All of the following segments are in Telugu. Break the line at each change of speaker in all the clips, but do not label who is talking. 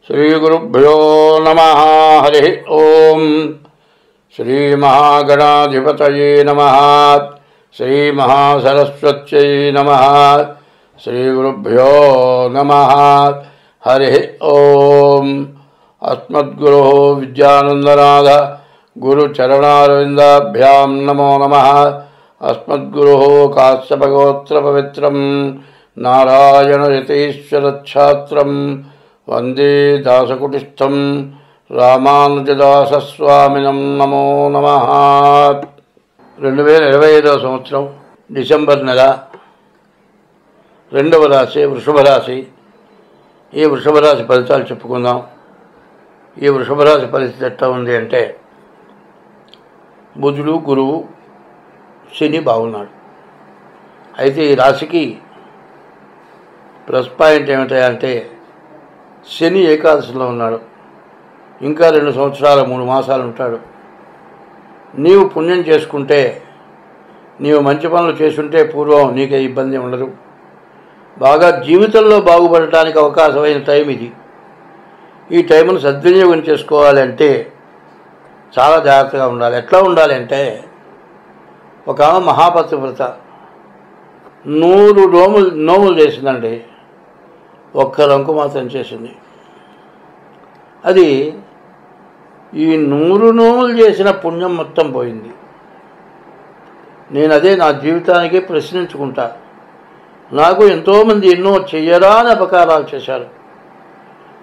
श्रीगुरुभ्यो नमः। हरि ओम। श्रीमहागणाधिपतये नमः। श्रीमहासरस्वत्यै नमः। श्रीगुरुभ्यो नमः। हरि ओम। अस्मद्गुरोः विद्यानन्दनाथ गुरुचरणारविन्दाभ्यां नमो नमः। अस्मद्गुरोः काश्यपगोत्रपवित्रं नारायणयतीश्वरच्छात्रं वंदे दासकुटिस्थं रामानुजदासस्वामिनं नमो नमः। 2025 సంవత్సరం డిసెంబర్ నెల 2వ రాశి వృషభ రాశి. ఈ వృషభ రాశి ఫలితాలు చెప్పుకుందాం. ఈ వృషభ రాశి పరిస్థితి ఎట్లా ఉంది అంటే, బుధుడు గురువు శని బాగున్నాడు. అయితే ఈ రాశికి ప్లస్ పాయింట్ ఏమిటంటే శని ఏకాదశిలో ఉన్నాడు. ఇంకా 2 సంవత్సరాలు 3 మాసాలు ఉంటాడు. నీవు పుణ్యం చేసుకుంటే, నీవు మంచి పనులు చేసుంటే పూర్వం నీకే ఇబ్బంది ఉండదు. బాగా జీవితంలో బాగుపడటానికి అవకాశమైన టైం ఇది. ఈ టైంను సద్వినియోగం చేసుకోవాలంటే చాలా జాగ్రత్తగా ఉండాలి. ఎట్లా ఉండాలి అంటే, ఒక ఆమె మహాపతివ్రత 100 నోములు చేసిందండి. ఒక్క రంకు మాత్రం చేసింది. అది ఈ 100 నోములు చేసిన పుణ్యం మొత్తం పోయింది. నేను అదే నా జీవితానికి ప్రశ్నించుకుంటా. నాకు ఎంతోమంది ఎన్నో చెయ్యరాని అపకారాలు చేశారు.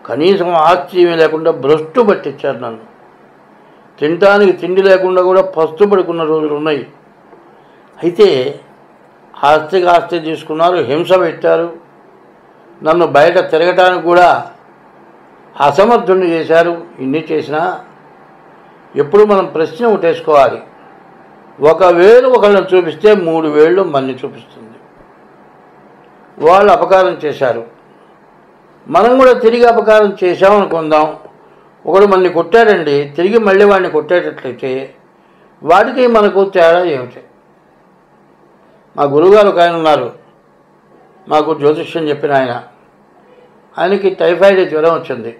కనీసం ఆశ్చర్యం లేకుండా భ్రష్టు పట్టించారు నన్ను. తినటానికి తిండి లేకుండా కూడా పస్తు పడుకున్న రోజులు ఉన్నాయి. అయితే ఆస్తి తీసుకున్నారు, హింస పెట్టారు, నన్ను బయట తిరగటానికి కూడా అసమర్థుణ్ణి చేశారు. ఇన్ని చేసినా ఎప్పుడు మనం ప్రశ్న ఉట్టేసుకోవాలి. 1 వేలు ఒకళ్ళని చూపిస్తే 3 వేళ్ళు మన్ని చూపిస్తుంది. వాళ్ళు అపకారం చేశారు, మనం కూడా తిరిగి అపకారం చేశామనుకుందాం. ఒకడు మన్ని కొట్టాడండి, తిరిగి మళ్ళీ వాడిని కొట్టేటట్లయితే వాడికి మనకు తేడా ఏమిటి? మా గురువుగారు ఒక ఆయన ఉన్నారు, మాకు జ్యోతిష్యం చెప్పిన ఆయనకి టైఫాయిడ్ జ్వరం వచ్చింది.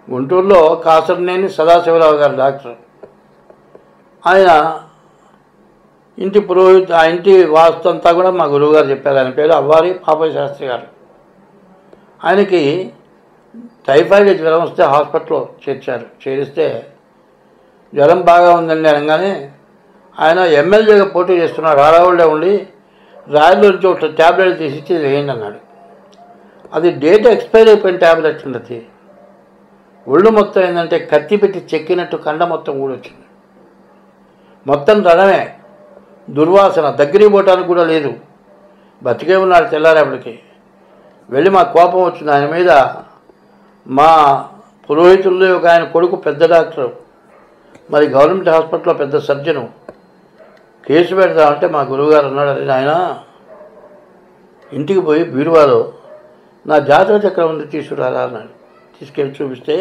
గుంటూరులో కాసరనేని సదాశివరావు గారు డాక్టర్. ఆయన ఇంటి పురోహిత, ఆ ఇంటి వాస్తు అంతా కూడా మా గురువుగారు చెప్పారు. ఆయన పేరు అవ్వారి పాపయ్య శాస్త్రి గారు. ఆయనకి టైఫాయిడ్ జ్వరం వస్తే హాస్పిటల్లో చేరిస్తే జ్వరం బాగా ఉందండి అనగానే ఆయన ఎమ్మెల్యేగా పోటీ చేస్తున్నాడు. ఆడవాళ్ళే ఉండి రాయల్లో నుంచి ఒక ట్యాబ్లెట్ తీసిచ్చి వేయండి అన్నాడు. అది డేట్ ఎక్స్పైర్ అయిపోయిన ట్యాబ్లెట్ ఉండదు. ఒళ్ళు మొత్తం ఏంటంటే కత్తి పెట్టి చెక్కినట్టు కండ మొత్తం ఊడొచ్చింది. మొత్తం రణమే, దుర్వాసన, దగ్గరికి పోవటానికి కూడా లేదు. బతికే ఉన్నాడు. తెల్లారేపటికి వెళ్ళి మా కోపం వచ్చింది ఆయన మీద. మా పురోహితుల్లో ఒక ఆయన కొడుకు పెద్ద డాక్టరు, మరి గవర్నమెంట్ హాస్పిటల్లో పెద్ద సర్జను. కేసు పెడతామంటే మా గురువుగారు అన్నాడు, అది ఆయన ఇంటికి పోయి బీరువాలో నా జాతక చక్రం ఉంది తీసుకురారా అన్నాడు. తీసుకెళ్ళి చూపిస్తే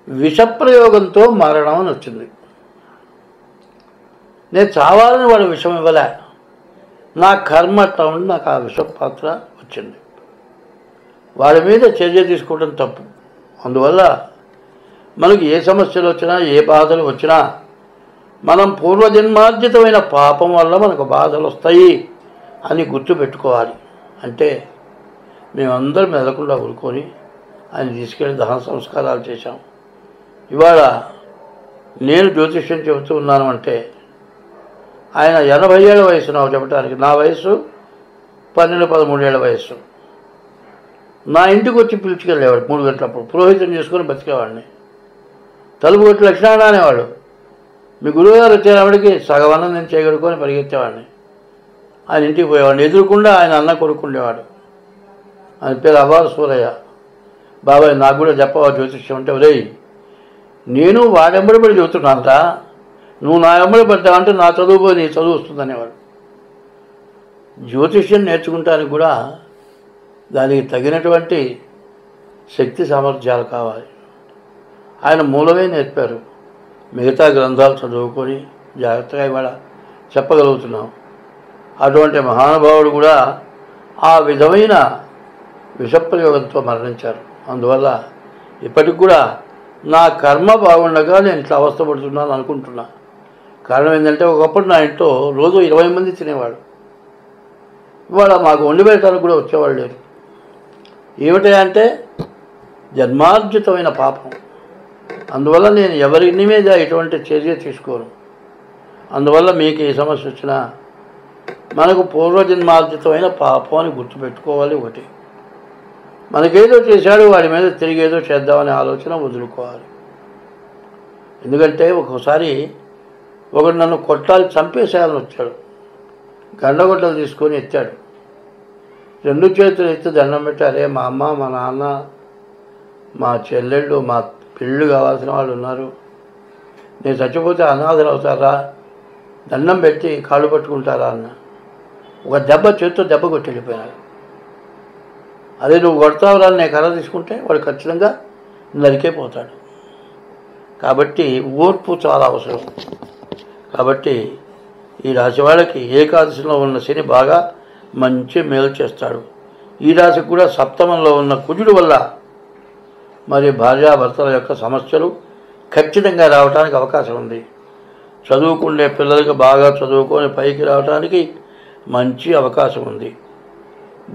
విషప్రయోగంతో మరణం అని వచ్చింది. నేను చావాలని వాడు విషం ఇవ్వలే, నా కర్మ అట్లా ఉండి నాకు ఆ విషపాత్ర వచ్చింది. వాడి మీద చర్య తీసుకోవడం తప్పు. అందువల్ల మనకి ఏ సమస్యలు వచ్చినా, ఏ బాధలు వచ్చినా, మనం పూర్వజన్మార్జితమైన పాపం వల్ల మనకు బాధలు వస్తాయి అని గుర్తుపెట్టుకోవాలి. అంటే మేమందరం మెదకుండా ఊరుకొని ఆయన తీసుకెళ్ళి దహన సంస్కారాలు చేశాం. ఇవాళ నేను జ్యోతిష్యం చెబుతూ ఉన్నాను అంటే ఆయన 80 ఏళ్ల వయసు నాకు చెప్పడానికి. నా వయసు 12-13 ఏళ్ల వయసు. నా ఇంటికి వచ్చి పిలుచుకెళ్ళేవాడు 3 గంటలప్పుడు. పురోహితం చేసుకొని బతికేవాడిని. తలుపు కొట్టి లక్షణాలు అనేవాడు. మీ గురువుగారు వచ్చేటప్పటికి సగవన్నం నేను చేయగలుగుకొని పరిగెత్తేవాడిని. ఆయన ఇంటికి పోయేవాడిని. ఎదురుకుండా ఆయన అన్న కొడుకుండేవాడు. ఆయన పేరు అవ్వారు సూరయ్య. బాబాయ్ నాకు కూడా చెప్పవా జ్యోతిష్యం అంటే, ఒరేయ్ నేను వాడెంబడి పడి చెబుతున్నానంటా, నువ్వు నా వెంబడి పడతావంటే నా చదువు పోయి నీ చదువు వస్తుందనేవాడు. జ్యోతిష్యం నేర్చుకుంటానికి కూడా దానికి తగినటువంటి శక్తి సామర్థ్యాలు కావాలి. ఆయన మూలమే నేర్పారు. మిగతా గ్రంథాలు చదువుకొని జాగ్రత్తగా ఇవాళ చెప్పగలుగుతున్నాం. అటువంటి మహానుభావుడు కూడా ఆ విధమైన విషప్రయోగంతో మరణించారు. అందువల్ల ఇప్పటికి కూడా నా కర్మ బాగుండగా నేను ఇట్లా అవస్థపడుతున్నాను అనుకుంటున్నా. కారణం ఏంటంటే ఒకప్పుడు నా ఇంట్లో రోజు 20 మంది తినేవాడు. ఇవాళ మాకు వండి పెట్టడానికి కూడా వచ్చేవాళ్ళు లేరు. ఏమిటంటే జన్మార్జితమైన పాపం. అందువల్ల నేను ఎవరి మీద ఎటువంటి చర్య తీసుకోను. అందువల్ల మీకు ఏ సమస్య వచ్చినా మనకు పూర్వజన్మార్జితమైన పాపం అని గుర్తుపెట్టుకోవాలి. ఒకటి, మనకేదో చేశాడు వాడి మీద తిరిగేదో చేద్దామనే ఆలోచన వదులుకోవాలి. ఎందుకంటే ఒక్కోసారి ఒకడు నన్ను కొట్టాలి చంపేసేయాలని వచ్చాడు. గండగొట్టలు తీసుకొని ఎత్తాడు. 2 చేతులు ఎత్తి దండం పెట్టి, అరే మా అమ్మ, మా నాన్న, మా చెల్లెళ్ళు, మా పెళ్ళు కావాల్సిన వాళ్ళు ఉన్నారు, నేను చచ్చిపోతే అనాథలు అవుతారా, దండం పెట్టి కాళ్ళు పట్టుకుంటారా అన్న. ఒక చేతితో దెబ్బ కొట్టి వెళ్ళిపోయినాడు. అదే నువ్వు కొడతావురా నేను కర్ర తీసుకుంటే వాడు ఖచ్చితంగా నరికే పోతాడు. కాబట్టి ఓర్పు చాలా అవసరం. కాబట్టి ఈ రాశి వాళ్ళకి ఏకాదశిలో ఉన్న శని బాగా మంచి మేలు చేస్తాడు. ఈ రాశికి కూడా సప్తమంలో ఉన్న కుజుడు వల్ల మరి భార్యాభర్తల యొక్క సమస్యలు ఖచ్చితంగా రావడానికి అవకాశం ఉంది. చదువుకునే పిల్లలకి బాగా చదువుకొని పైకి రావడానికి మంచి అవకాశం ఉంది.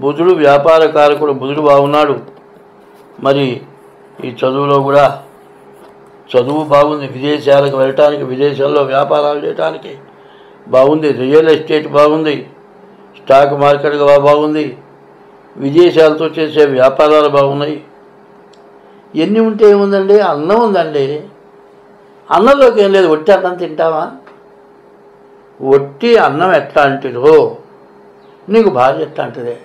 బుధుడు వ్యాపార కారకుడు, బుధుడు బాగున్నాడు. మరి ఈ చదువులో కూడా చదువు బాగుంది. విదేశాలకు వెళ్ళటానికి, విదేశాల్లో వ్యాపారాలు చేయడానికి బాగుంది. రియల్ ఎస్టేట్ బాగుంది. స్టాక్ మార్కెట్ బాగుంది. విదేశాలతో చేసే వ్యాపారాలు బాగున్నాయి. ఎన్ని ఉంటే ఏముందండి, అన్నం ఉందండి. అన్నంలోకి ఏం లేదు. ఒట్టి అన్నం తింటావా? ఒట్టి అన్నం ఎట్లా అంటిదో నీకు భార్య ఎట్లా అంటదే.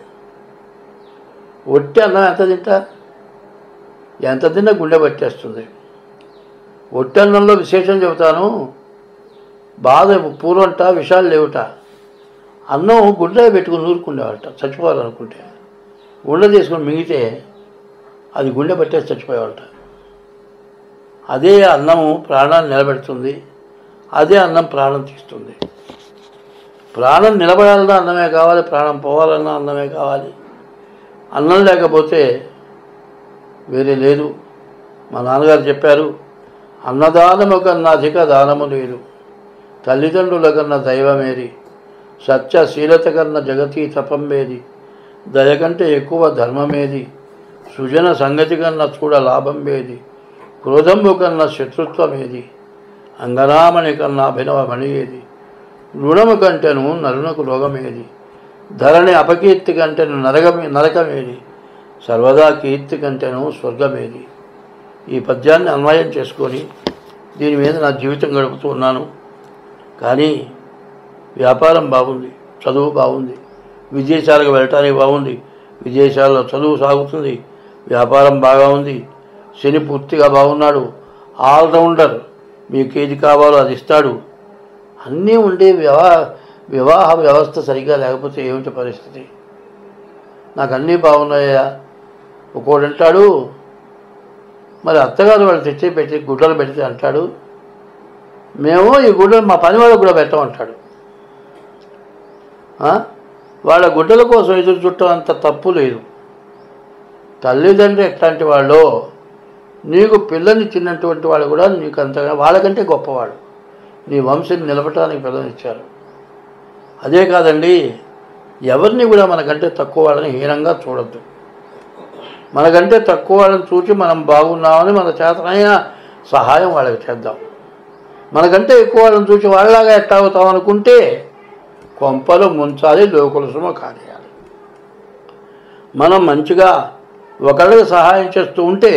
ఒట్టి అన్నం ఎంత తింటా, ఎంత తిన్నా గుండె పట్టేస్తుంది. ఒట్టి అన్నంలో విశేషం చెబుతాను. బాధ పూర్వంట విషాలు లేవుట. అన్నం గుండె పెట్టుకుని నూరుకునేవాళ్ళట చచ్చిపోవాలనుకుంటే. గుండె తీసుకుని మింగితే అది గుండె పట్టేసి చచ్చిపోయేవాళ్ళట. అదే అన్నము ప్రాణాన్ని నిలబెడుతుంది. అదే అన్నం ప్రాణం తీస్తుంది. ప్రాణం నిలబడాలన్నా అన్నమే కావాలి, ప్రాణం పోవాలన్నా అన్నమే కావాలి. అన్నం లేకపోతే వేరే లేదు. మా నాన్నగారు చెప్పారు, అన్నదానము కన్నా అధిక దానము లేదు, తల్లిదండ్రుల కన్నా దైవమేది, సత్యశీలత కన్నా జగతి తపంబేది, దయ కంటే ఎక్కువ ధర్మమేది, సృజన సంగతి కన్నా చూడ లాభం వేది, క్రోధంబు కన్నా శత్రుత్వమేది, అంగనామణి కన్నా అభినవమణి ఏది, రుణము కంటెను నరునకు రోగమేది, ధరణి అపకీర్తి కంటెను నరకమేది, సర్వదా కీర్తి కంటెను స్వర్గమేది. ఈ పద్యాన్ని అన్వయం చేసుకొని దీని మీద నా జీవితం గడుపుతూ ఉన్నాను. కానీ వ్యాపారం బాగుంది, చదువు బాగుంది, విదేశాలకు వెళ్ళటానికి బాగుంది, విదేశాల్లో చదువు సాగుతుంది, వ్యాపారం బాగా ఉంది, శని పూర్తిగా బాగున్నాడు, ఆల్రౌండర్, మీకు ఏది కావాలో అది ఇస్తాడు. అన్నీ ఉండే వివాహ వ్యవస్థ సరిగ్గా లేకపోతే ఏమిటి పరిస్థితి? నాకు అన్నీ బాగున్నాయా? ఒక్కోడు అంటాడు, మరి అత్తగారు వాళ్ళు తెచ్చి పెట్టి గుడ్డలు పెడితే అంటాడు, మేము ఈ గుడ్డలు మా పని వాళ్ళకు కూడా పెట్టమంటాడు. వాళ్ళ గుడ్డల కోసం ఎదురు చుట్టం అంత తప్పు లేదు. తల్లిదండ్రులు ఎట్లాంటి వాళ్ళు, నీకు పిల్లనిచ్చినటువంటి వాళ్ళు కూడా నీకు అంతగా వాళ్ళకంటే గొప్పవాడు. నీ వంశాన్ని నిలబెట్టడానికి పిల్లనిచ్చారు. అదే కాదండి, ఎవరిని కూడా మనకంటే తక్కువ వాళ్ళని హీనంగా చూడద్దు. మనకంటే తక్కువ వాళ్ళని చూసి మనం బాగున్నామని మన చేతనైన సహాయం వాళ్ళకి చేద్దాం. మనకంటే ఎక్కువ వాళ్ళని చూసి వాళ్ళలాగా ఎట్లా అవుతాం అనుకుంటే కొంపలు ముంచాలి, లోకులసుమ కానియాలి. మనం మంచిగా ఒకళ్ళకి సహాయం చేస్తూ ఉంటే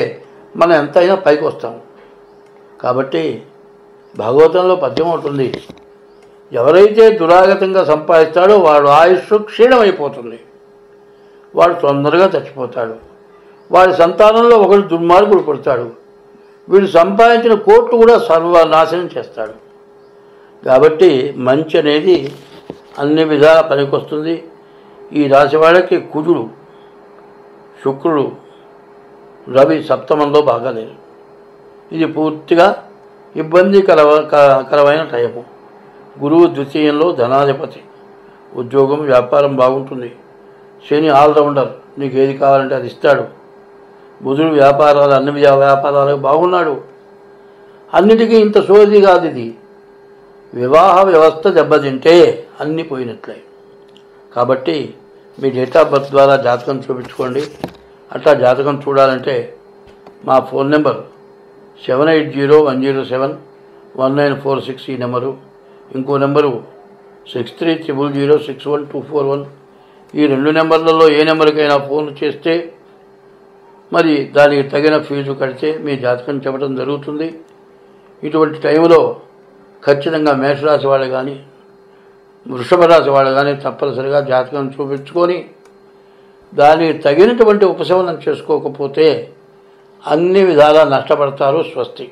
మనం ఎంతైనా పైకి వస్తాం. కాబట్టి భాగవతంలో పద్యం ఉంటుంది, ఎవరైతే దురాగతంగా సంపాదిస్తాడో వాడు ఆయుష్ క్షీణమైపోతుంది, వాడు తొందరగా చచ్చిపోతాడు, వాడి సంతానంలో ఒకడు దుర్మార్గుడు పుడతాడు, వీడు సంపాదించిన కోట్లు కూడా సర్వనాశనం చేస్తాడు. కాబట్టి మంచి అనేది అన్ని విధాల పనికొస్తుంది. ఈ రాశి వాళ్ళకి కుజుడు, శుక్రుడు, రవి సప్తమంలో బాగాలేరు. ఇది పూర్తిగా ఇబ్బందికరమైన టైము. గురువు ద్వితీయంలో ధనాధిపతి, ఉద్యోగం వ్యాపారం బాగుంటుంది. శని ఆల్రౌండర్, నీకు ఏది కావాలంటే అది ఇస్తాడు. బుధుడు వ్యాపారాలు అన్ని వ్యాపారాలకు బాగున్నాడు. అన్నిటికీ ఇంత సోది కాదు ఇది. వివాహ వ్యవస్థ దెబ్బతింటే అన్నీ పోయినట్లే. కాబట్టి మీ డేట్ ఆఫ్ బర్త్ ద్వారా జాతకం చూపించుకోండి. అట్లా జాతకం చూడాలంటే మా ఫోన్ నెంబర్ 7801071946 ఈ నెంబరు. ఇంకో నెంబరు 6300061241. ఈ 2 నెంబర్లలో ఏ నెంబర్కైనా ఫోన్ చేస్తే మరి దానికి తగిన ఫీజు కడితే మీ జాతకం చెప్పడం జరుగుతుంది. ఇటువంటి టైంలో ఖచ్చితంగా మేషరాశి వాళ్ళు కానీ వృషభ రాశి వాళ్ళు కానీ తప్పనిసరిగా జాతకం చూపించుకొని దానికి తగినటువంటి ఉపశమనం చేసుకోకపోతే అన్ని విధాలా నష్టపడతారు. స్వస్తి.